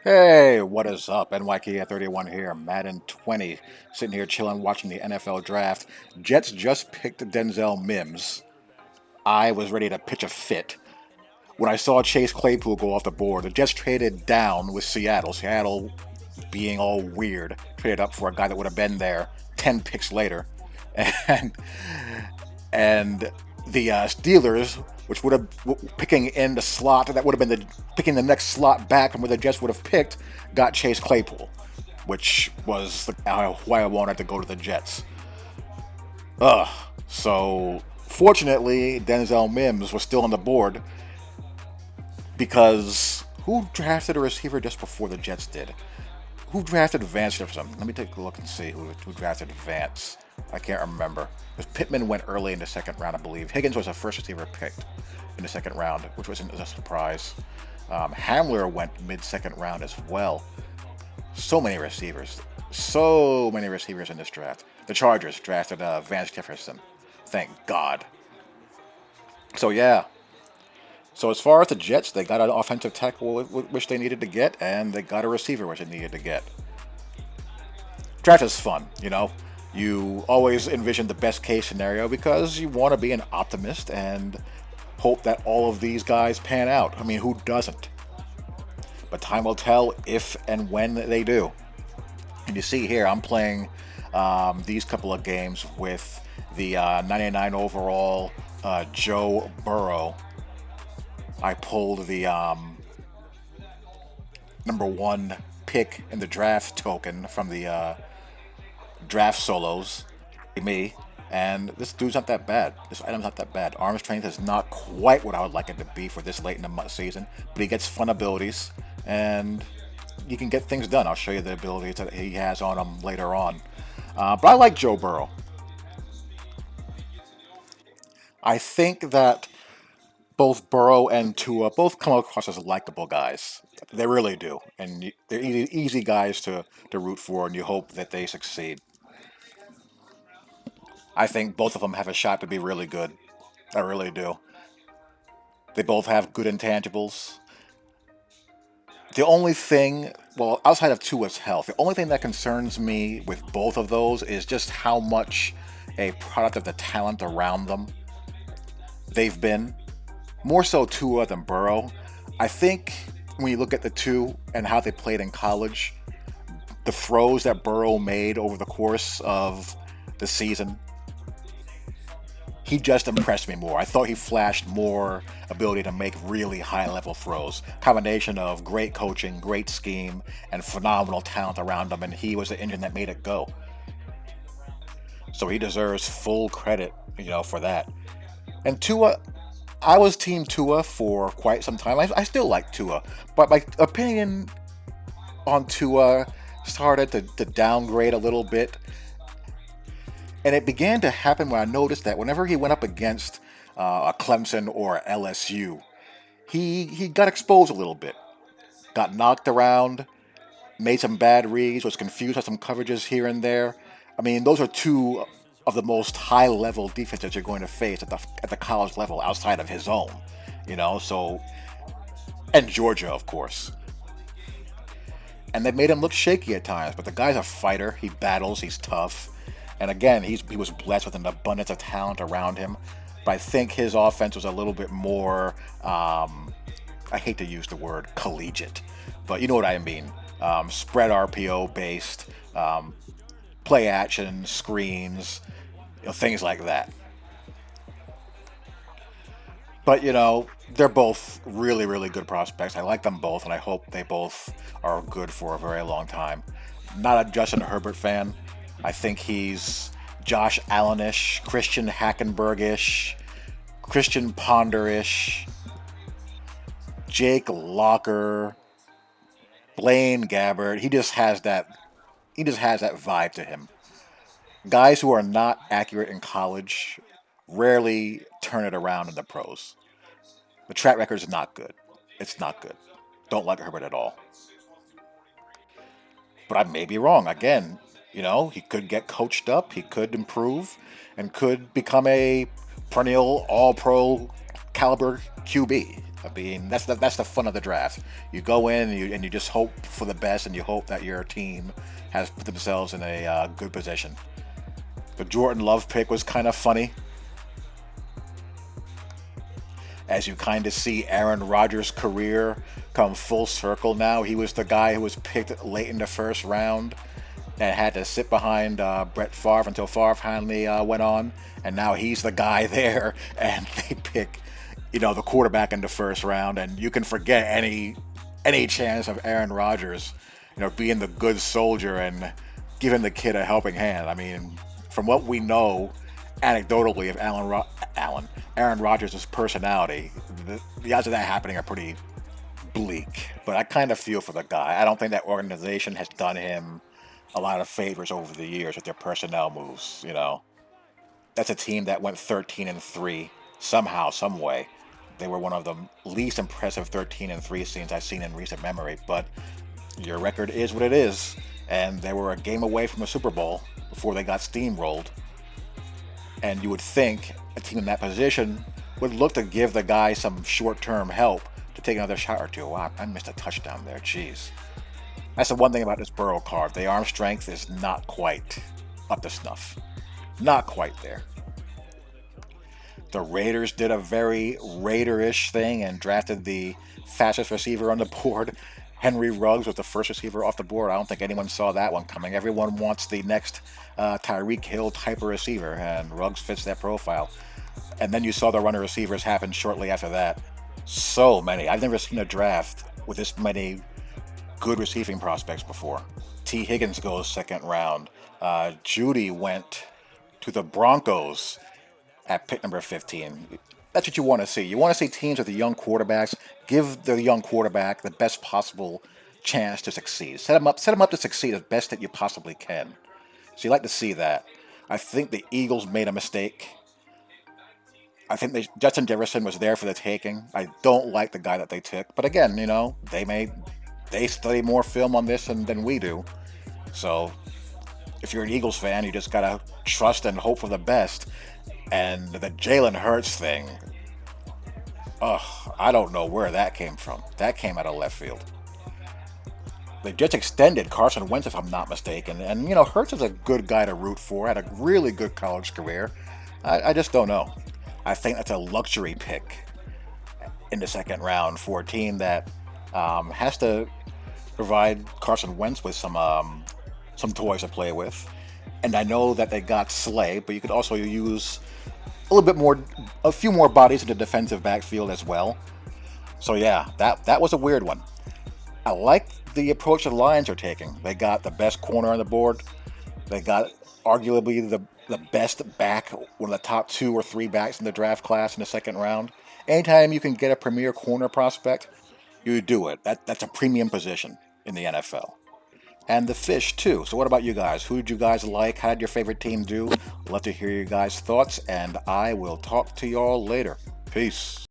Hey, what is up? NYK 31 here, Madden 20, sitting here chilling, watching the NFL draft. Jets just picked Denzel Mims. I was ready to pitch a fit. When I saw Chase Claypool go off the board, the Jets traded down with Seattle. Seattle, being all weird, traded up for a guy that would have been there 10 picks later. And and the Steelers, which would have picking in the slot that would have been the picking the next slot back from where the Jets would have picked, got Chase Claypool, which was why I wanted to go to the Jets. Ugh. So fortunately, Denzel Mims was still on the board because who drafted a receiver just before the Jets did? Who drafted Vance Jefferson? Let me take a look and see who drafted Vance. I can't remember. Because Pittman went early in the second round, I believe. Higgins was the first receiver picked in the second round, which wasn't a surprise. Hamler went mid-second round as well. So many receivers. So many receivers in this draft. The Chargers drafted Vance Jefferson. Thank God. So yeah. So as far as the Jets, they got an offensive tackle which they needed to get, and they got a receiver which they needed to get. Draft is fun, you know. You always envision the best case scenario because you want to be an optimist and hope that all of these guys pan out. I mean, who doesn't? But time will tell if and when they do. And you see here, I'm playing these couple of games with the 99 overall Joe Burrow. I pulled the number one pick in the draft token from the draft solos, me, and this dude's not that bad. This item's not that bad. Arm strength is not quite what I would like it to be for this late in the season, but he gets fun abilities, and you can get things done. I'll show you the abilities that he has on him later on. But I like Joe Burrow. I think that both Burrow and Tua both come across as likable guys. They really do, and they're easy guys to root for, and you hope that they succeed. I think both of them have a shot to be really good. I really do. They both have good intangibles. The only thing, well, outside of Tua's health, the only thing that concerns me with both of those is just how much a product of the talent around them they've been. More so Tua than Burrow. I think when you look at the two and how they played in college, the throws that Burrow made over the course of the season, he just impressed me more. I thought he flashed more ability to make really high level throws. Combination of great coaching, great scheme, and phenomenal talent around him, and he was the engine that made it go. So he deserves full credit, for that. And Tua, I was Team Tua for quite some time. I still like Tua, but my opinion on Tua started to downgrade a little bit. And it began to happen when I noticed that whenever he went up against a Clemson or a LSU, he got exposed a little bit, got knocked around, made some bad reads, was confused by some coverages here and there. I mean, those are two of the most high level defenses you're going to face at the college level outside of his own, So, and Georgia, of course. And they made him look shaky at times, but the guy's a fighter. He battles. He's tough. And again, he was blessed with an abundance of talent around him. But I think his offense was a little bit more, I hate to use the word collegiate, but you know what I mean. Spread RPO based, play action, screens, things like that. But, they're both really, really good prospects. I like them both, and I hope they both are good for a very long time. Not a Justin Herbert fan. I think he's Josh Allenish, Christian Hackenbergish, Christian Ponderish, Jake Locker, Blaine Gabbert. He just has that. He just has that vibe to him. Guys who are not accurate in college rarely turn it around in the pros. The track record is not good. It's not good. Don't like Herbert at all. But I may be wrong. Again, he could get coached up, he could improve, and could become a perennial all pro caliber QB. I mean, that's the fun of the draft. You go in and you just hope for the best, and you hope that your team has put themselves in a good position. The Jordan Love pick was kind of funny, as you kind of see Aaron Rodgers' career come full circle now. He was the guy who was picked late in the first round and had to sit behind Brett Favre until Favre finally went on, and now he's the guy there, and they pick, the quarterback in the first round, and you can forget any chance of Aaron Rodgers, being the good soldier and giving the kid a helping hand. I mean, from what we know anecdotally of Aaron Rodgers' personality, the odds of that happening are pretty bleak. But I kind of feel for the guy. I don't think that organization has done him a lot of favors over the years with their personnel moves. That's a team that went 13-3 somehow, some way. They were one of the least impressive 13-3 scenes I've seen in recent memory. But your record is what it is, and they were a game away from a Super Bowl before they got steamrolled. And you would think a team in that position would look to give the guy some short-term help to take another shot or two. Wow, I missed a touchdown there. Jeez. That's the one thing about this Burrow card. The arm strength is not quite up to snuff. Not quite there. The Raiders did a very Raider-ish thing and drafted the fastest receiver on the board. Henry Ruggs was the first receiver off the board. I don't think anyone saw that one coming. Everyone wants the next Tyreek Hill type of receiver, and Ruggs fits that profile. And then you saw the runner receivers happen shortly after that. So many. I've never seen a draft with this many good receiving prospects before. T. Higgins goes second round. Judy went to the Broncos at pick number 15. That's what you want to see. You want to see teams with the young quarterbacks give the young quarterback the best possible chance to succeed. Set him up to succeed as best that you possibly can. So you like to see that. I think the Eagles made a mistake. I think Justin Jefferson was there for the taking. I don't like the guy that they took, but again, they study more film on this than we do. So if you're an Eagles fan, you just gotta trust and hope for the best. And the Jalen Hurts thing, I don't know where that came from. That came out of left field. They just extended Carson Wentz, if I'm not mistaken. And, Hurts is a good guy to root for. Had a really good college career. I just don't know. I think that's a luxury pick in the second round for a team that has to provide Carson Wentz with some toys to play with. And I know that they got Slay, but you could also use a few more bodies in the defensive backfield as well. So yeah, that was a weird one. I like the approach the Lions are taking. They got the best corner on the board. They got arguably the best back, one of the top 2 or 3 backs in the draft class in the second round. Anytime you can get a premier corner prospect, you do it. That's a premium position in the NFL. And the fish, too. So what about you guys? Who did you guys like? How did your favorite team do? Love to hear your guys' thoughts, and I will talk to y'all later. Peace.